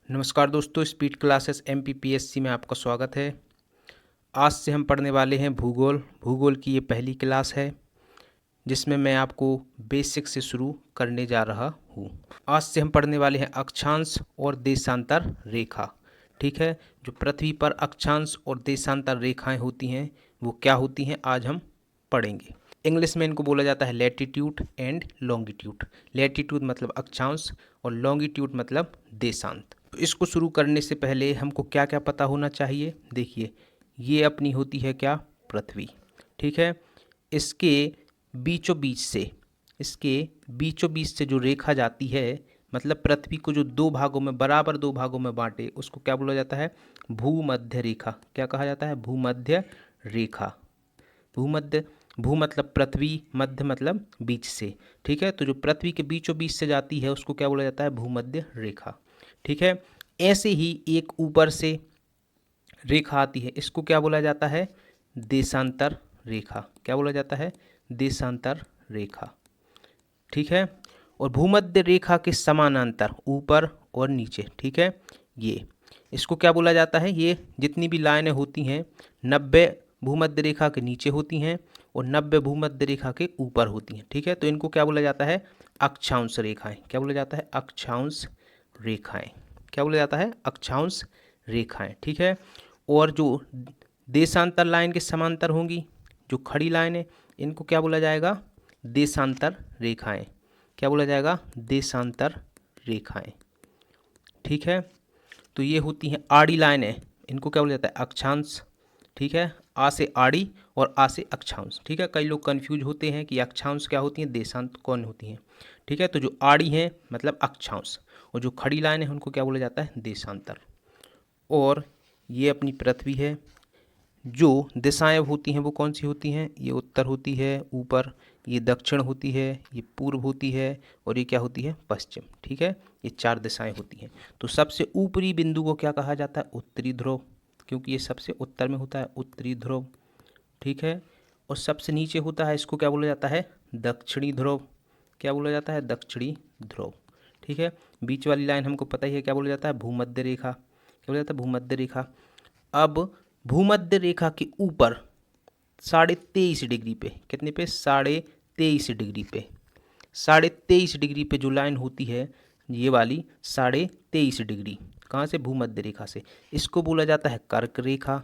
नमस्कार दोस्तों, speed classes MPPSC में आपका स्वागत है। आज से हम पढ़ने वाले हैं भूगोल की ये पहली क्लास है जिसमें मैं आपको बेसिक से शुरू करने जा रहा हूँ। आज से हम पढ़ने वाले हैं अक्षांश और देशांतर रेखा। ठीक है, जो पृथ्वी पर अक्षांश और देशांतर रेखाएं होती हैं वो क्या होती हैं आज हम पढ़ेंगे। इंग्लिश में इनको बोला जाता है लैटिट्यूड एंड लॉन्गिट्यूड। लैटिट्यूड मतलब अक्षांश और लॉन्गिट्यूड मतलब देशांत। तो इसको शुरू करने से पहले हमको क्या क्या पता होना चाहिए। देखिए, ये अपनी होती है क्या, पृथ्वी। ठीक है, इसके बीचों बीच से जो रेखा जाती है, मतलब पृथ्वी को जो बराबर दो भागों में बांटे, उसको क्या बोला जाता है, भूमध्य रेखा। क्या कहा जाता है, भूमध्य रेखा। भू मतलब पृथ्वी, मध्य मतलब बीच से। ठीक है, तो जो पृथ्वी के बीचों बीच से जाती है उसको क्या बोला जाता है, भूमध्य रेखा। ठीक है, ऐसे ही एक ऊपर से रेखा आती है, इसको क्या बोला जाता है, देशांतर रेखा। क्या बोला जाता है, देशांतर रेखा। ठीक है, और भूमध्य रेखा के समानांतर ऊपर और नीचे। ठीक है, ये इसको क्या बोला जाता है, ये जितनी भी लाइनें होती हैं 90 भूमध्य रेखा के नीचे होती हैं और 90 भूमध्य रेखा के ऊपर होती हैं। ठीक है, तो इनको क्या बोला जाता है, अक्षांश रेखाएं। क्या बोला जाता है, अक्षांश रेखाएं। क्या बोला जाता है, अक्षांश रेखाएं। ठीक है, और जो देशांतर लाइन के समांतर होंगी, जो खड़ी लाइन है, इनको क्या बोला जाएगा, देशांतर रेखाएं। क्या बोला जाएगा, देशांतर रेखाएं। ठीक है, तो ये होती हैं आड़ी लाइनें, इनको क्या बोला जाता है, अक्षांश। ठीक है, आ से आड़ी और आ से अक्षांश। ठीक है, कई लोग कंफ्यूज होते हैं कि अक्षांश क्या होती हैं, देशांत कौन होती हैं। ठीक है, तो जो आड़ी हैं मतलब अक्षांश और जो खड़ी लाइन है उनको क्या बोला जाता है, देशांतर। और ये अपनी पृथ्वी है। जो दिशाएं होती हैं वो कौन सी होती हैं, ये उत्तर होती है ऊपर, ये दक्षिण होती है, ये पूर्व होती है और ये क्या होती है, पश्चिम। ठीक है, ये 4 दिशाएं होती हैं। तो सबसे ऊपरी बिंदु को क्या कहा जाता है, उत्तरी ध्रुव, क्योंकि ये सबसे उत्तर में होता है, उत्तरी ध्रुव। ठीक है, और सबसे नीचे होता है, इसको क्या बोला जाता है, दक्षिणी ध्रुव। क्या बोला जाता है, दक्षिणी ध्रुव। ठीक है, बीच वाली लाइन हमको पता ही है, क्या बोला जाता है, भूमध्य रेखा। क्या बोला जाता है, भूमध्य रेखा। अब भूमध्य रेखा के ऊपर 23.5 डिग्री पे, कितने पे, 23.5 डिग्री पे, 23.5 डिग्री पे जो लाइन होती है, ये वाली 23.5 डिग्री, कहाँ से, भूमध्य रेखा से, इसको बोला जाता है कर्क रेखा।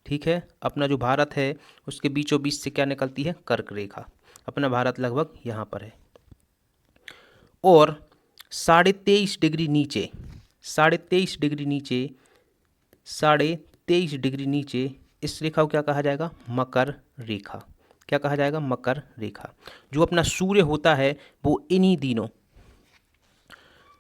ठीक है, अपना जो भारत है उसके बीचों बीच से क्या निकलती है, कर्क रेखा। अपना भारत लगभग यहाँ पर है। और 23.5 डिग्री नीचे, 23.5 डिग्री नीचे, 23.5 डिग्री नीचे इस रेखा को क्या कहा जाएगा, मकर रेखा। क्या कहा जाएगा, मकर रेखा। जो अपना सूर्य होता है वो इन्हीं दिनों,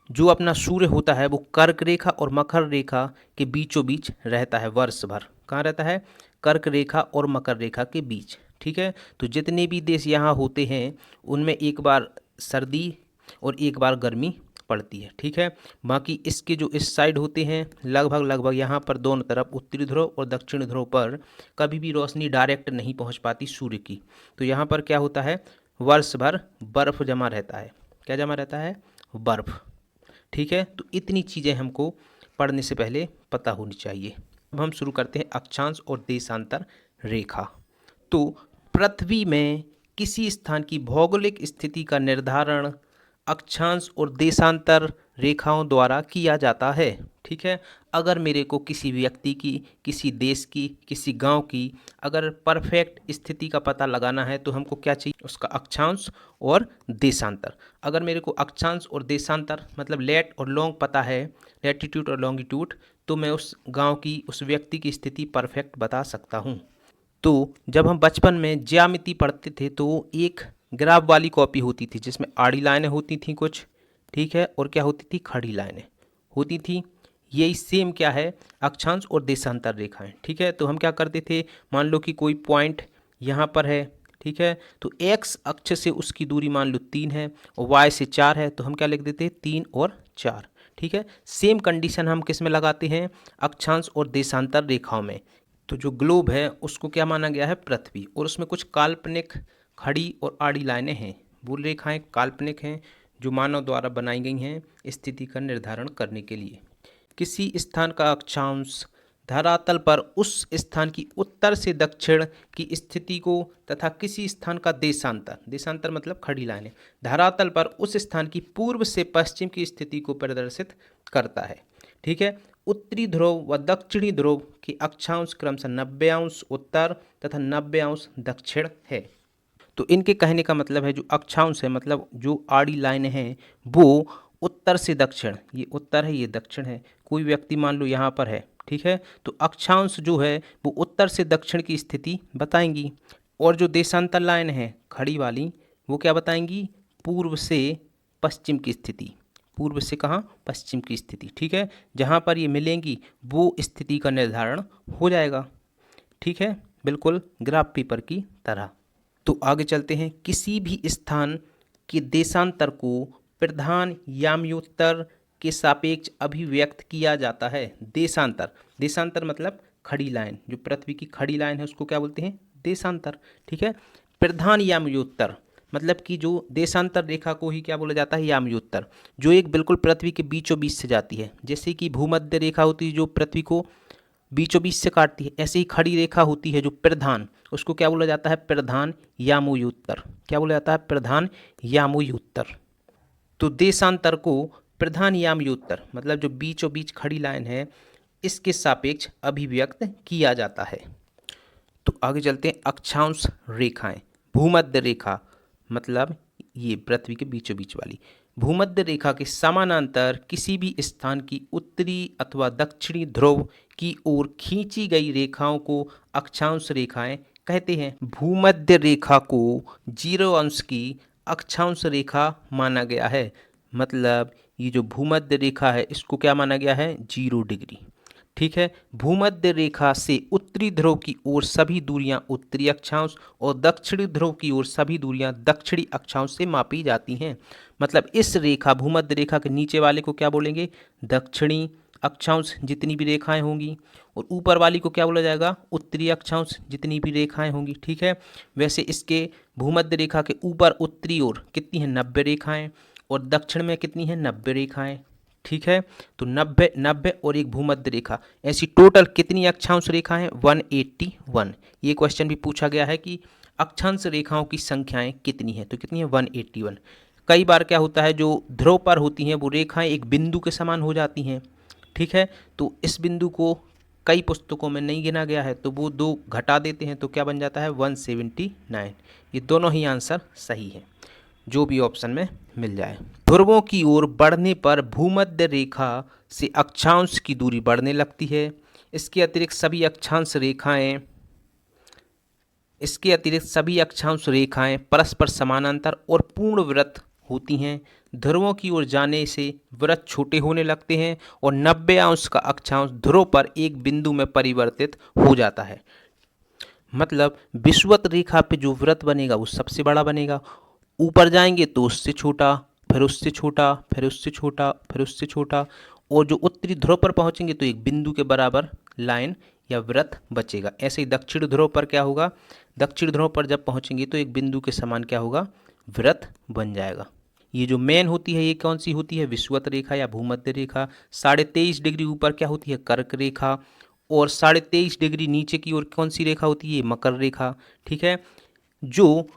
जो अपना सूर्य होता है वो कर्क रेखा और मकर रेखा के बीचों बीच रहता है वर्ष भर। कहाँ रहता है, कर्क रेखा और मकर रेखा के बीच। ठीक है, तो जितने भी देश यहाँ होते हैं उनमें एक बार सर्दी और एक बार गर्मी पड़ती है। ठीक है, बाकी इसके जो इस साइड होते हैं लगभग यहाँ पर दोनों तरफ, उत्तरी ध्रुव और दक्षिण ध्रुव पर कभी भी रोशनी डायरेक्ट नहीं पहुँच पाती सूर्य की। तो यहाँ पर क्या होता है, वर्ष भर बर्फ जमा रहता है। क्या जमा रहता है, बर्फ। ठीक है, तो इतनी चीज़ें हमको पढ़ने से पहले पता होनी चाहिए। अब हम शुरू करते हैं अक्षांश और देशांतर रेखा। तो पृथ्वी में किसी स्थान की भौगोलिक स्थिति का निर्धारण अक्षांश और देशांतर रेखाओं द्वारा किया जाता है। ठीक है, अगर मेरे को किसी व्यक्ति की, किसी देश की, किसी गांव की अगर परफेक्ट स्थिति का पता लगाना है तो हमको क्या चाहिए, उसका अक्षांश और देशांतर। अगर मेरे को अक्षांश और देशांतर मतलब लेट और लॉन्ग पता है, लैटिट्यूड और लॉन्गिट्यूड, तो मैं उस गांव की, उस व्यक्ति की स्थिति परफेक्ट बता सकता हूँ। तो जब हम बचपन में ज्यामिति पढ़ते थे तो एक ग्राफ वाली कॉपी होती थी जिसमें आड़ी लाइनें होती थी कुछ, ठीक है, और क्या होती थी, खड़ी लाइनें होती थी। यही सेम क्या है, अक्षांश और देशांतर रेखाएं। ठीक है, तो हम क्या करते थे, मान लो कि कोई पॉइंट यहाँ पर है, ठीक है, तो एक्स अक्ष से उसकी दूरी मान लो 3 है और वाई से 4 है, तो हम क्या लिख देते हैं, 3 और 4। ठीक है, सेम कंडीशन हम किस में लगाते हैं, अक्षांश और देशांतर रेखाओं में। तो जो ग्लोब है उसको क्या माना गया है, पृथ्वी, और उसमें कुछ काल्पनिक खड़ी और आड़ी लाइनें हैं, वो रेखाएं काल्पनिक हैं जो मानव द्वारा बनाई गई हैं स्थिति का निर्धारण करने के लिए। किसी स्थान का अक्षांश धरातल पर उस स्थान की उत्तर से दक्षिण की स्थिति को तथा किसी स्थान का देशांतर, देशांतर मतलब खड़ी लाइन है, धरातल पर उस स्थान की पूर्व से पश्चिम की स्थिति को प्रदर्शित करता है। ठीक है। उत्तरी ध्रुव व दक्षिणी ध्रुव के अक्षांश क्रमशः 90° उत्तर तथा 90° दक्षिण है। तो इनके कहने का मतलब है जो अक्षांश है, मतलब जो आड़ी लाइन है वो उत्तर से दक्षिण, ये उत्तर है ये दक्षिण है, कोई व्यक्ति मान लो यहाँ पर है, ठीक है, तो अक्षांश जो है वो उत्तर से दक्षिण की स्थिति बताएंगी, और जो देशांतर लाइन है खड़ी वाली वो क्या बताएंगी, पूर्व से पश्चिम की स्थिति, पूर्व से कहाँ, पश्चिम की स्थिति। ठीक है, जहाँ पर ये मिलेंगी वो स्थिति का निर्धारण हो जाएगा। ठीक है, बिल्कुल ग्राफ पेपर की तरह। तो आगे चलते हैं। किसी भी स्थान के देशांतर को प्रधान याम्योत्तर के सापेक्ष अभिव्यक्त किया जाता है। देशांतर, देशांतर मतलब खड़ी लाइन, जो पृथ्वी की खड़ी लाइन है उसको क्या बोलते हैं, देशांतर। ठीक है, प्रधान याम्योत्तर मतलब कि जो देशांतर रेखा को ही क्या बोला जाता है, याम्योत्तर, जो एक बिल्कुल पृथ्वी के बीचों बीच से जाती है। जैसे कि भूमध्य रेखा होती है जो पृथ्वी को बीचों बीच से काटती है, ऐसे ही खड़ी रेखा होती है जो प्रधान, उसको क्या बोला जाता है, प्रधान यामोयुत्तर। क्या बोला जाता है, प्रधान यामोयुत्तर। तो देशांतर को प्रधान यामयोत्तर मतलब जो बीचों बीच खड़ी लाइन है इसके सापेक्ष अभिव्यक्त किया जाता है। तो आगे चलते हैं। अक्षांश रेखाएं, भूमध्य रेखा मतलब ये पृथ्वी के बीचों बीच वाली, भूमध्य रेखा के समानांतर किसी भी स्थान की उत्तरी अथवा दक्षिणी ध्रुव की ओर खींची गई रेखाओं को अक्षांश रेखाएं कहते हैं। भूमध्य रेखा को 0 अंश की अक्षांश रेखा माना गया है, मतलब ये जो भूमध्य रेखा है इसको क्या माना गया है, 0 डिग्री। ठीक है, भूमध्य रेखा से उत्तरी ध्रुव की ओर सभी दूरियां उत्तरी अक्षांश और दक्षिणी ध्रुव की ओर सभी दूरियां दक्षिणी अक्षांश से मापी जाती हैं। मतलब इस रेखा, भूमध्य रेखा के नीचे वाले को क्या बोलेंगे, दक्षिणी अक्षांश जितनी भी रेखाएं होंगी, और ऊपर वाली को क्या बोला जाएगा, उत्तरी अक्षांश जितनी भी रेखाएं होंगी। ठीक है, वैसे इसके भूमध्य रेखा के ऊपर उत्तरी ओर कितनी हैं, 90 रेखाएं, और दक्षिण में कितनी हैं, 90 रेखाएं। ठीक है, तो 90 और एक भूमध्य रेखा, ऐसी टोटल कितनी अक्षांश रेखा हैं, 181। ये क्वेश्चन भी पूछा गया है कि अक्षांश रेखाओं की संख्याएं कितनी हैं, तो कितनी है, 181। कई बार क्या होता है, जो ध्रुव पर होती हैं वो रेखाएं एक बिंदु के समान हो जाती हैं। ठीक है, तो इस बिंदु को कई पुस्तकों में नहीं गिना गया है तो वो 2 घटा देते हैं तो क्या बन जाता है, 179। ये दोनों ही आंसर सही है, जो भी ऑप्शन में मिल जाए। ध्रुवों की ओर बढ़ने पर भूमध्य रेखा से अक्षांश की दूरी बढ़ने लगती है। इसके अतिरिक्त सभी अक्षांश रेखाएं परस्पर समानांतर और पूर्ण वृत्त होती हैं। ध्रुवों की ओर जाने से वृत्त छोटे होने लगते हैं और 90 अंश का अक्षांश ध्रुव पर एक बिंदु में परिवर्तित हो जाता है। मतलब विषुवत रेखा पे जो वृत्त बनेगा वो सबसे बड़ा बनेगा, ऊपर जाएंगे तो उससे छोटा, फिर उससे छोटा, फिर उससे छोटा, फिर उससे छोटा, और जो उत्तरी ध्रुव पर पहुंचेंगे तो एक बिंदु के बराबर लाइन या वृत्त बचेगा। ऐसे ही दक्षिण ध्रुव पर क्या होगा, दक्षिण ध्रुव पर जब पहुंचेंगे तो एक बिंदु के समान क्या होगा, वृत्त बन जाएगा। ये जो मेन होती है ये कौन सी होती है, विषुवत रेखा या भूमध्य रेखा। 23.5 डिग्री ऊपर क्या होती है, कर्क रेखा, और 23.5 डिग्री नीचे की ओर कौन सी रेखा होती है, मकर रेखा। ठीक है, जो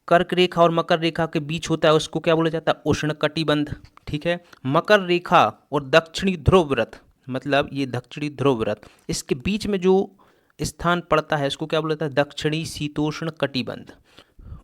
कर्क रेखा और मकर रेखा के बीच होता है उसको क्या बोला जाता है, उष्णकटिबंध। ठीक है, मकर रेखा और दक्षिणी ध्रुव वृत्त मतलब ये दक्षिणी ध्रुव वृत्त, इसके बीच में जो स्थान पड़ता है इसको क्या बोला जाता है, दक्षिणी शीतोष्ण कटिबंध।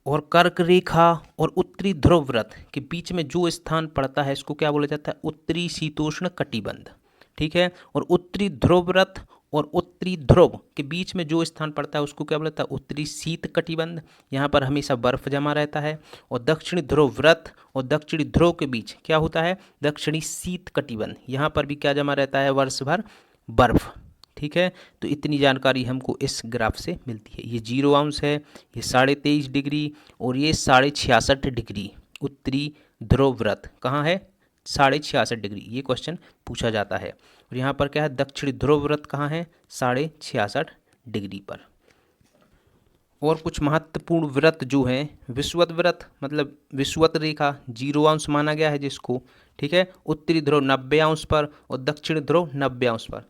और कर्क रेखा और उत्तरी ध्रुव वृत्त के बीच में जो स्थान पड़ता है इसको क्या बोला जाता है, उत्तरी शीतोष्ण कटिबंध। ठीक है, और उत्तरी ध्रुव वृत्त और उत्तरी ध्रुव के बीच में जो स्थान पड़ता है उसको क्या बोला जाता है, उत्तरी शीत कटिबंध। यहाँ पर हमेशा बर्फ जमा रहता है। और दक्षिणी ध्रुव वृत्त और दक्षिणी ध्रुव के बीच क्या होता है, दक्षिणी शीत कटिबंध। यहाँ पर भी क्या जमा रहता है, वर्ष भर बर्फ। ठीक है, तो इतनी जानकारी हमको इस ग्राफ से मिलती है। ये 0 अंश है, ये 23.5 डिग्री और ये 66.5 डिग्री उत्तरी ध्रुव वृत्त कहाँ है, 66.5 डिग्री। ये क्वेश्चन पूछा जाता है। और यहाँ पर क्या है, दक्षिणी ध्रुव वृत्त कहाँ है, 66.5 डिग्री पर। और कुछ महत्वपूर्ण वृत्त जो हैं, विषुवत वृत्त मतलब विषुवत रेखा 0 अंश माना गया है जिसको। ठीक है, उत्तरी ध्रुव 90 अंश पर और दक्षिण ध्रुव 90 अंश पर।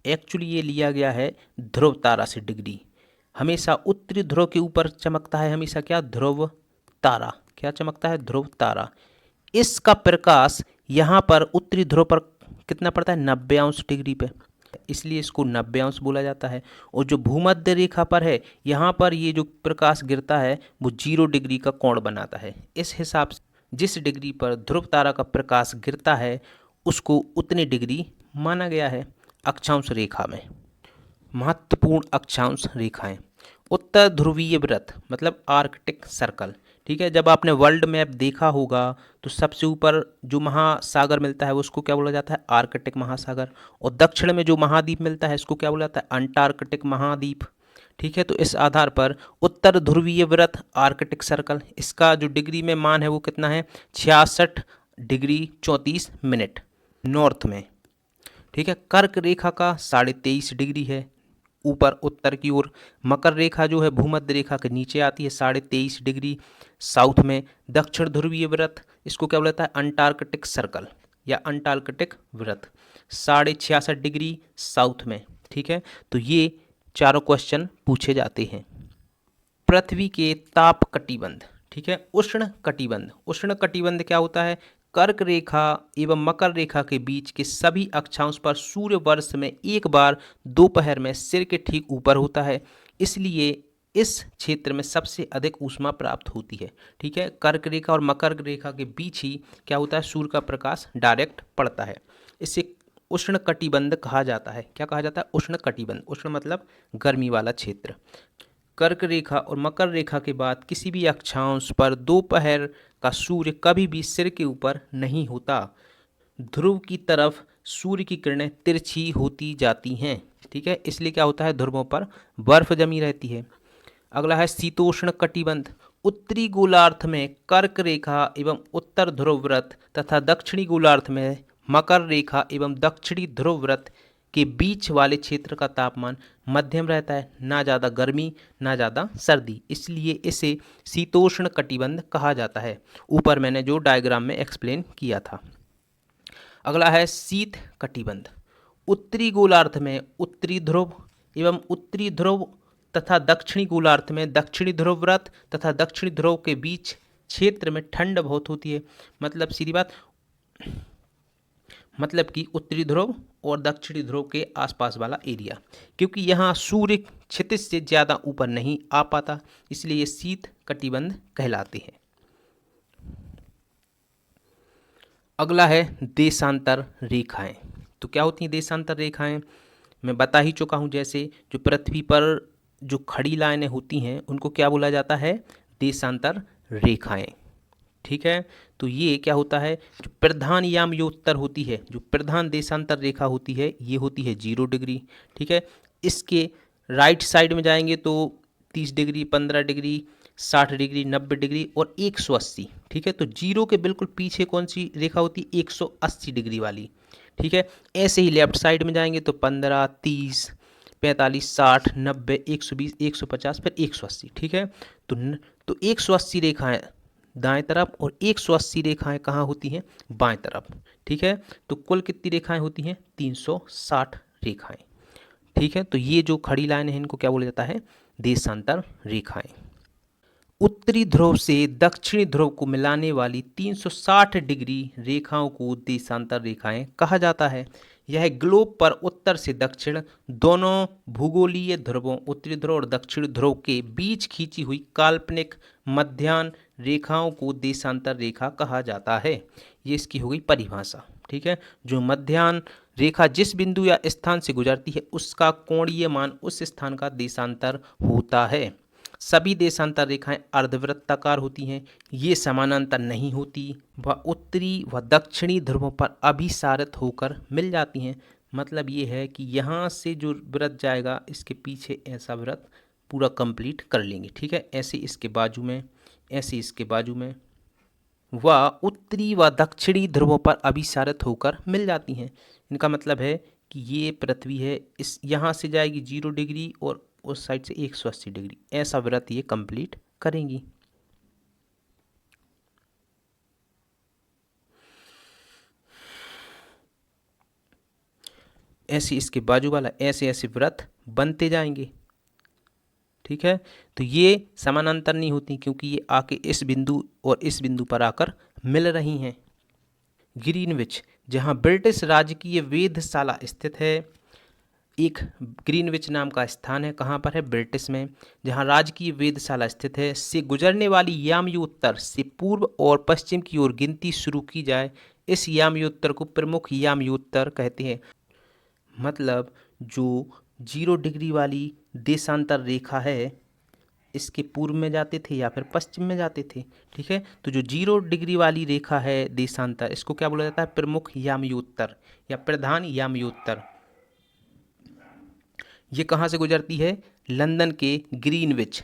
एक्चुअली ये लिया गया है ध्रुव तारा से डिग्री। हमेशा उत्तरी ध्रुव के ऊपर चमकता है हमेशा क्या, ध्रुव तारा। क्या चमकता है, ध्रुव तारा। इसका प्रकाश यहाँ पर उत्तरी ध्रुव पर कितना पड़ता है, 90 अंश पे, इसलिए इसको 90 अंश बोला जाता है। और जो भूमध्य रेखा पर है, यहाँ पर ये जो प्रकाश गिरता है वो 0 डिग्री का कोण बनाता है। इस हिसाब से जिस डिग्री पर ध्रुव तारा का प्रकाश गिरता है उसको उतनी डिग्री माना गया है। अक्षांश रेखा में महत्वपूर्ण अक्षांश रेखाएं, उत्तर ध्रुवीय व्रत मतलब आर्कटिक सर्कल। ठीक है, जब आपने वर्ल्ड मैप देखा होगा तो सबसे ऊपर जो महासागर मिलता है उसको क्या बोला जाता है, आर्कटिक महासागर। और दक्षिण में जो महाद्वीप मिलता है इसको क्या बोला जाता है, अंटार्कटिक महाद्वीप। ठीक है, तो इस आधार पर उत्तर ध्रुवीय व्रत आर्कटिक सर्कल, इसका जो डिग्री में मान है वो कितना है, 66 डिग्री 34 मिनट नॉर्थ में। ठीक है, कर्क रेखा का 23.5 डिग्री है ऊपर उत्तर की ओर। मकर रेखा जो है भूमध्य रेखा के नीचे आती है 23.5 डिग्री साउथ में। दक्षिण ध्रुवीय व्रत इसको क्या बोला जाता है, अंटार्कटिक सर्कल या अंटार्कटिक व्रत 66.5 डिग्री साउथ में। ठीक है, तो ये चारों क्वेश्चन पूछे जाते हैं। पृथ्वी के ताप कटिबंध, ठीक है, उष्ण कटिबंध। उष्ण कटिबंध क्या होता है, कर्क रेखा एवं मकर रेखा के बीच के सभी अक्षांश पर सूर्य वर्ष में एक बार दोपहर में सिर के ठीक ऊपर होता है, इसलिए इस क्षेत्र में सबसे अधिक ऊष्मा प्राप्त होती है। ठीक है, कर्क रेखा और मकर रेखा के बीच ही क्या होता है, सूर्य का प्रकाश डायरेक्ट पड़ता है। इसे उष्ण कटिबंध कहा जाता है। क्या कहा जाता है, उष्ण कटिबंध। उष्ण मतलब गर्मी वाला क्षेत्र। कर्क रेखा और मकर रेखा के बाद किसी भी अक्षांश पर दोपहर का सूर्य कभी भी सिर के ऊपर नहीं होता। ध्रुव की तरफ सूर्य की किरणें तिरछी होती जाती हैं। ठीक है, इसलिए क्या होता है, ध्रुवों पर बर्फ जमी रहती है। अगला है शीतोष्ण कटिबंध। उत्तरी गोलार्ध में कर्क रेखा एवं उत्तर ध्रुव व्रत तथा दक्षिणी गोलार्ध में मकर रेखा एवं दक्षिणी ध्रुव व्रत के बीच वाले क्षेत्र का तापमान मध्यम रहता है, ना ज़्यादा गर्मी ना ज़्यादा सर्दी, इसलिए इसे शीतोष्ण कटिबंध कहा जाता है। ऊपर मैंने जो डायग्राम में एक्सप्लेन किया था। अगला है शीत कटिबंध। उत्तरी गोलार्ध में उत्तरी ध्रुव एवं उत्तरी ध्रुव तथा दक्षिणी गोलार्ध में दक्षिणी ध्रुव व्रत तथा दक्षिणी ध्रुव के बीच क्षेत्र में ठंड बहुत होती है। मतलब सीधी बात, मतलब कि उत्तरी ध्रुव और दक्षिणी ध्रुव के आसपास वाला एरिया, क्योंकि यहाँ सूर्य क्षितिज से ज़्यादा ऊपर नहीं आ पाता, इसलिए ये शीत कटिबंध कहलाते हैं। अगला है देशांतर रेखाएं। तो क्या होती हैं देशांतर रेखाएं, मैं बता ही चुका हूँ। जैसे जो पृथ्वी पर जो खड़ी लाइनें होती हैं उनको क्या बोला जाता है, देशांतर रेखाएं। ठीक है, तो ये क्या होता है, जो प्रधान यामयोत्तर होती है, जो प्रधान देशांतर रेखा होती है ये होती है 0 डिग्री। ठीक है, इसके राइट साइड में जाएंगे तो 30 डिग्री, 15 डिग्री, 60 डिग्री, 90 डिग्री और 180। ठीक है, तो 0 के बिल्कुल पीछे कौन सी रेखा होती है, 180 डिग्री वाली। ठीक है, ऐसे ही लेफ्ट साइड में जाएंगे तो 15, 30, 45, 60, 90, 120, 150 फिर 180। ठीक है, तो 180 रेखाएं दाएं तरफ और 180 रेखाएं कहाँ होती हैं, बाएं तरफ। ठीक है, तो कुल कितनी रेखाएं होती हैं, 360 रेखाएं। ठीक है, तो ये जो खड़ी लाइन है इनको क्या बोला जाता है, देशांतर रेखाएं। उत्तरी ध्रुव से दक्षिणी ध्रुव को मिलाने वाली 360 डिग्री रेखाओं को देशांतर रेखाएं कहा जाता है। यह ग्लोब पर उत्तर से दक्षिण दोनों भूगोलीय ध्रुवों उत्तरी ध्रुव और दक्षिणी ध्रुव के बीच खींची हुई काल्पनिक मध्याह्न रेखाओं को देशांतर रेखा कहा जाता है। ये इसकी हो गई परिभाषा। ठीक है, जो मध्याह्न रेखा जिस बिंदु या स्थान से गुजरती है उसका कोणीय मान उस स्थान का देशांतर होता है। सभी देशांतर रेखाएं अर्धवृत्ताकार होती हैं, ये समानांतर नहीं होती, वह उत्तरी व दक्षिणी ध्रुवों पर अभिसारित होकर मिल जाती हैं। मतलब ये है कि यहाँ से जो व्रत जाएगा इसके पीछे ऐसा व्रत पूरा कंप्लीट कर लेंगे। ठीक है, ऐसे इसके बाजू में, ऐसे इसके बाजू में, वह उत्तरी व दक्षिणी ध्रुवों पर अभिसारित होकर मिल जाती हैं। इनका मतलब है कि ये पृथ्वी है, इस यहाँ से जाएगी 0 डिग्री और उस साइड से 180 डिग्री, ऐसा व्रत ये कंप्लीट करेंगी। ऐसे इसके बाजू वाला ऐसे ऐसे वृत्त बनते जाएंगे। ठीक है, तो ये समानांतर नहीं होती क्योंकि ये आके इस बिंदु और इस बिंदु पर आकर मिल रही हैं। ग्रीनविच, जहाँ ब्रिटिश राजकीय वेधशाला स्थित है, एक ग्रीनविच नाम का स्थान है, कहाँ पर है, ब्रिटिश में, जहाँ राजकीय वेधशाला स्थित है, से गुजरने वाली यामयोत्तर से पूर्व और पश्चिम की ओर गिनती शुरू की जाए। इस यामयोत्तर को प्रमुख यामयोत्तर कहते हैं। मतलब जो 0 डिग्री वाली देशांतर रेखा है, इसके पूर्व में जाते थे या फिर पश्चिम में जाते थे। ठीक है, तो जो 0 डिग्री वाली रेखा है देशांतर, इसको क्या बोला जाता है, प्रमुख यामयोत्तर या प्रधान यामयोत्तर। ये कहाँ से गुजरती है, लंदन के ग्रीनविच।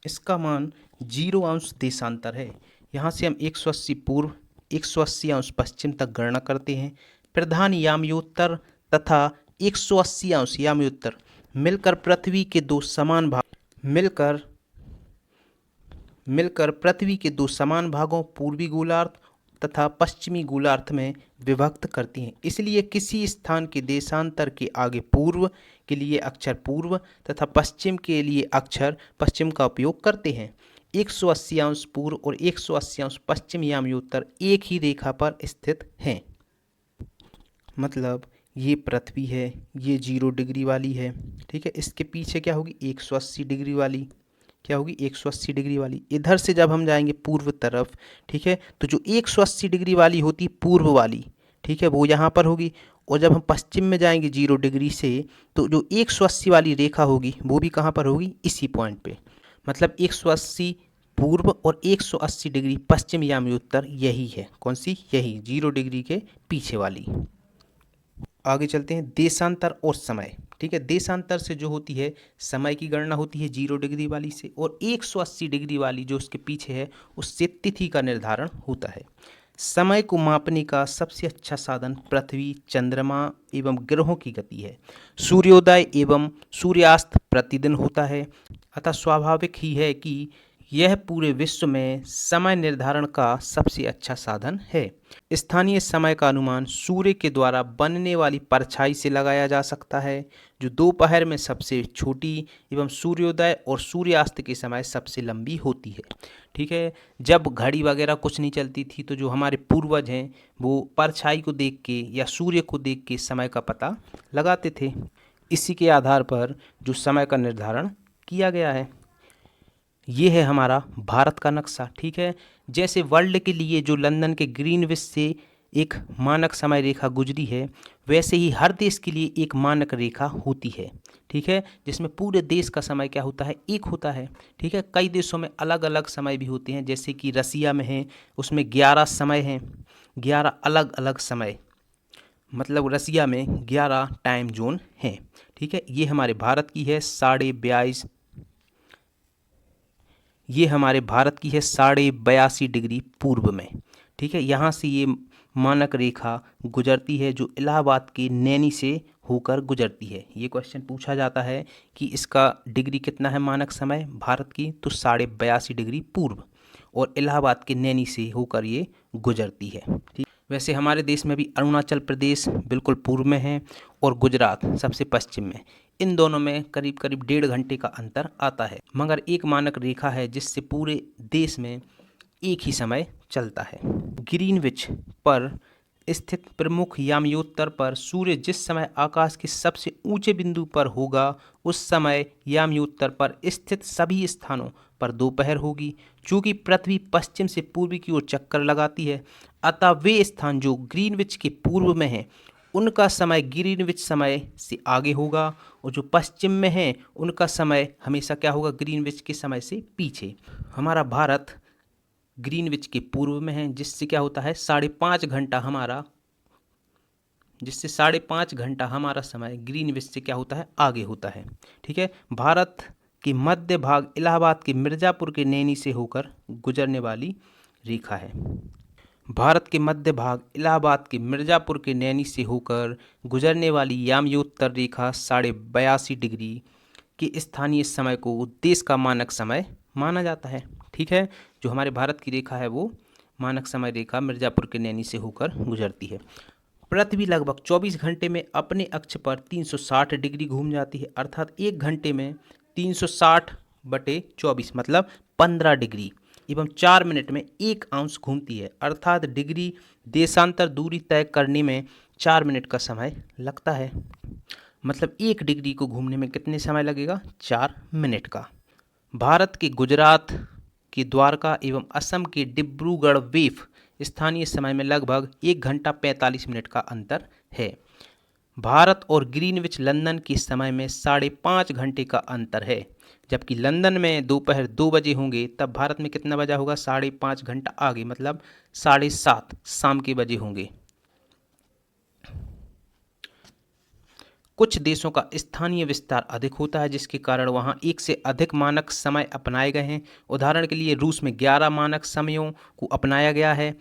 इसका मान 0 अंश देशांतर है। यहाँ से हम 180 पूर्व 180 अंश पश्चिम तक गणना करते हैं। प्रधान यामयोत्तर तथा 180 अंश यामयोत्तर मिलकर पृथ्वी के दो समान भाग मिलकर पृथ्वी के दो समान भागों पूर्वी गोलार्ध तथा पश्चिमी गोलार्ध में विभक्त करती हैं। इसलिए किसी स्थान के देशांतर के आगे पूर्व के लिए अक्षर पूर्व तथा पश्चिम के लिए अक्षर पश्चिम का उपयोग करते हैं। 180 अंश पूर्व और 180 अंश पश्चिम यामयोत्तर एक ही रेखा पर स्थित हैं। मतलब ये पृथ्वी है, ये 0 डिग्री वाली है। ठीक है, इसके पीछे क्या होगी, 180 डिग्री वाली, क्या होगी, 180 डिग्री वाली। इधर से जब हम जाएंगे पूर्व तरफ, ठीक है, तो जो 180 डिग्री वाली होती पूर्व वाली, ठीक है, वो यहाँ पर होगी। और जब हम पश्चिम में जाएंगे 0 डिग्री से, तो जो 180 वाली रेखा होगी वो भी कहाँ पर होगी, इसी पॉइंट पे। मतलब 180 पूर्व और 180 डिग्री पश्चिम यामयोत्तर यही है। कौन सी, यही 0 डिग्री के पीछे वाली। आगे चलते हैं, देशांतर और समय। ठीक है, देशांतर से जो होती है समय की गणना होती है 0 डिग्री वाली से, और 180 डिग्री वाली जो उसके पीछे है उससे तिथि का निर्धारण होता है। समय को मापने का सबसे अच्छा साधन पृथ्वी, चंद्रमा एवं ग्रहों की गति है। सूर्योदय एवं सूर्यास्त प्रतिदिन होता है, अतः स्वाभाविक ही है कि यह पूरे विश्व में समय निर्धारण का सबसे अच्छा साधन है। स्थानीय समय का अनुमान सूर्य के द्वारा बनने वाली परछाई से लगाया जा सकता है, जो दोपहर में सबसे छोटी एवं सूर्योदय और सूर्यास्त के समय सबसे लंबी होती है। ठीक है, जब घड़ी वगैरह कुछ नहीं चलती थी तो जो हमारे पूर्वज हैं वो परछाई को देख के या सूर्य को देख के समय का पता लगाते थे। इसी के आधार पर जो समय का निर्धारण किया गया है। ये है हमारा भारत का नक्शा। ठीक है, जैसे वर्ल्ड के लिए जो लंदन के ग्रीनविच से एक मानक समय रेखा गुजरी है, वैसे ही हर देश के लिए एक मानक रेखा होती है। ठीक है, जिसमें पूरे देश का समय क्या होता है, एक होता है। ठीक है, कई देशों में अलग अलग समय भी होते हैं, जैसे कि रसिया में है, उसमें 11 समय हैं, 11 अलग अलग समय, मतलब रसिया में 11 टाइम जोन हैं। ठीक है, ये हमारे भारत की है 22.5, ये हमारे भारत की है 82.5 डिग्री पूर्व में। ठीक है, यहाँ से ये मानक रेखा गुजरती है जो इलाहाबाद के नैनी से होकर गुजरती है। ये क्वेश्चन पूछा जाता है कि इसका डिग्री कितना है मानक समय भारत की, तो 82.5 डिग्री पूर्व, और इलाहाबाद के नैनी से होकर ये गुजरती है। ठीक, वैसे हमारे देश में भी अरुणाचल प्रदेश बिल्कुल पूर्व में है और गुजरात सबसे पश्चिम में। इन दोनों में करीब करीब 1.5 घंटे का अंतर आता है, मगर एक मानक रेखा है जिससे पूरे देश में एक ही समय चलता है। ग्रीनविच पर स्थित प्रमुख यामयोत्तर पर सूर्य जिस समय आकाश के सबसे ऊंचे बिंदु पर होगा, उस समय यामयोत्तर पर स्थित सभी स्थानों पर दोपहर होगी। चूँकि पृथ्वी पश्चिम से पूर्व की ओर चक्कर लगाती है, अतः वे स्थान जो ग्रीनविच के पूर्व में हैं उनका समय ग्रीनविच समय से आगे होगा, और जो पश्चिम में हैं उनका समय हमेशा क्या होगा, ग्रीनविच के समय से पीछे। हमारा भारत ग्रीनविच के पूर्व में है, जिससे क्या होता है 5.5 घंटा हमारा समय ग्रीनविच से क्या होता है, आगे होता है। ठीक है, भारत के मध्य भाग इलाहाबाद के मिर्ज़ापुर के नैनी से होकर गुजरने वाली रेखा है। भारत के मध्य भाग इलाहाबाद के मिर्ज़ापुर के नैनी से होकर गुजरने वाली यामयोत्तर रेखा 82.5 डिग्री के स्थानीय समय को देश का मानक समय माना जाता है। ठीक है, जो हमारे भारत की रेखा है वो मानक समय रेखा मिर्ज़ापुर के नैनी से होकर गुजरती है। पृथ्वी लगभग 24 घंटे में अपने अक्ष पर 360 डिग्री घूम जाती है, अर्थात 1 घंटे में 360/24 मतलब 15 डिग्री एवं 4 मिनट में 1 अंश घूमती है, अर्थात डिग्री देशांतर दूरी तय करने में 4 मिनट का समय लगता है। मतलब 1 डिग्री को घूमने में कितने समय लगेगा? 4 मिनट का। भारत के गुजरात के द्वारका एवं असम के डिब्रूगढ़ वेफ स्थानीय समय में लगभग 1 घंटा 45 मिनट का अंतर है। भारत और ग्रीनविच लंदन के समय में 5.5 घंटे का अंतर है। जबकि लंदन में दोपहर 2 बजे होंगे, तब भारत में कितना बजा होगा? 5.5 घंटा आगे, मतलब 7:30 शाम के बजे होंगे। कुछ देशों का स्थानीय विस्तार अधिक होता है, जिसके कारण वहां एक से अधिक मानक समय अपनाए गए हैं। उदाहरण के लिए रूस में 11 मानक समयों को अपनाया गया है।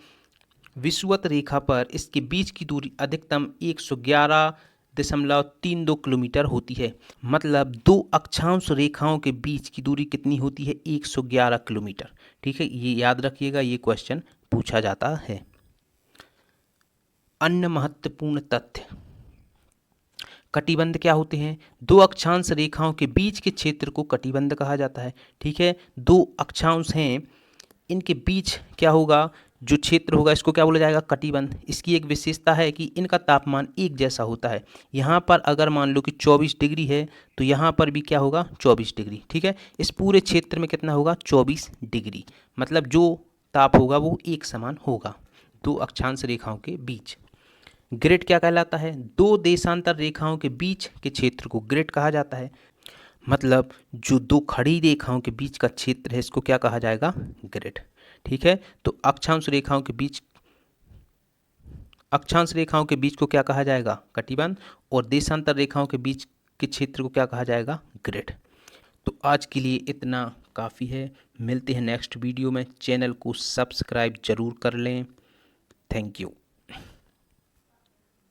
विषुवत रेखा पर इसके बीच की दूरी अधिकतम 111.32 किलोमीटर होती है। मतलब 2 अक्षांश रेखाओं के बीच की दूरी कितनी होती है? 111 किलोमीटर। ठीक है, ये याद रखिएगा, ये क्वेश्चन पूछा जाता है। अन्य महत्वपूर्ण तथ्य, कटिबंध क्या होते हैं? 2 अक्षांश रेखाओं के बीच के क्षेत्र को कटिबंध कहा जाता है। ठीक है, 2 अक्षांश हैं, इनके बीच क्या होगा? जो क्षेत्र होगा इसको क्या बोला जाएगा? कटिबंध। इसकी एक विशेषता है कि इनका तापमान एक जैसा होता है। यहाँ पर अगर मान लो कि 24 डिग्री है, तो यहाँ पर भी क्या होगा? 24 डिग्री। ठीक है, इस पूरे क्षेत्र में कितना होगा? 24 डिग्री। मतलब जो ताप होगा वो एक समान होगा 2 अक्षांश रेखाओं के बीच। ग्रिड क्या कहलाता है? 2 देशांतर रेखाओं के बीच के क्षेत्र को ग्रिड कहा जाता है। मतलब जो 2 खड़ी रेखाओं के बीच का क्षेत्र है इसको क्या कहा जाएगा? ग्रिड। ठीक है, तो अक्षांश रेखाओं के बीच को क्या कहा जाएगा? कटिबंध। और देशांतर रेखाओं के बीच के क्षेत्र को क्या कहा जाएगा? ग्रिड। तो आज के लिए इतना काफ़ी है। मिलते हैं नेक्स्ट वीडियो में। चैनल को सब्सक्राइब जरूर कर लें। Thank you.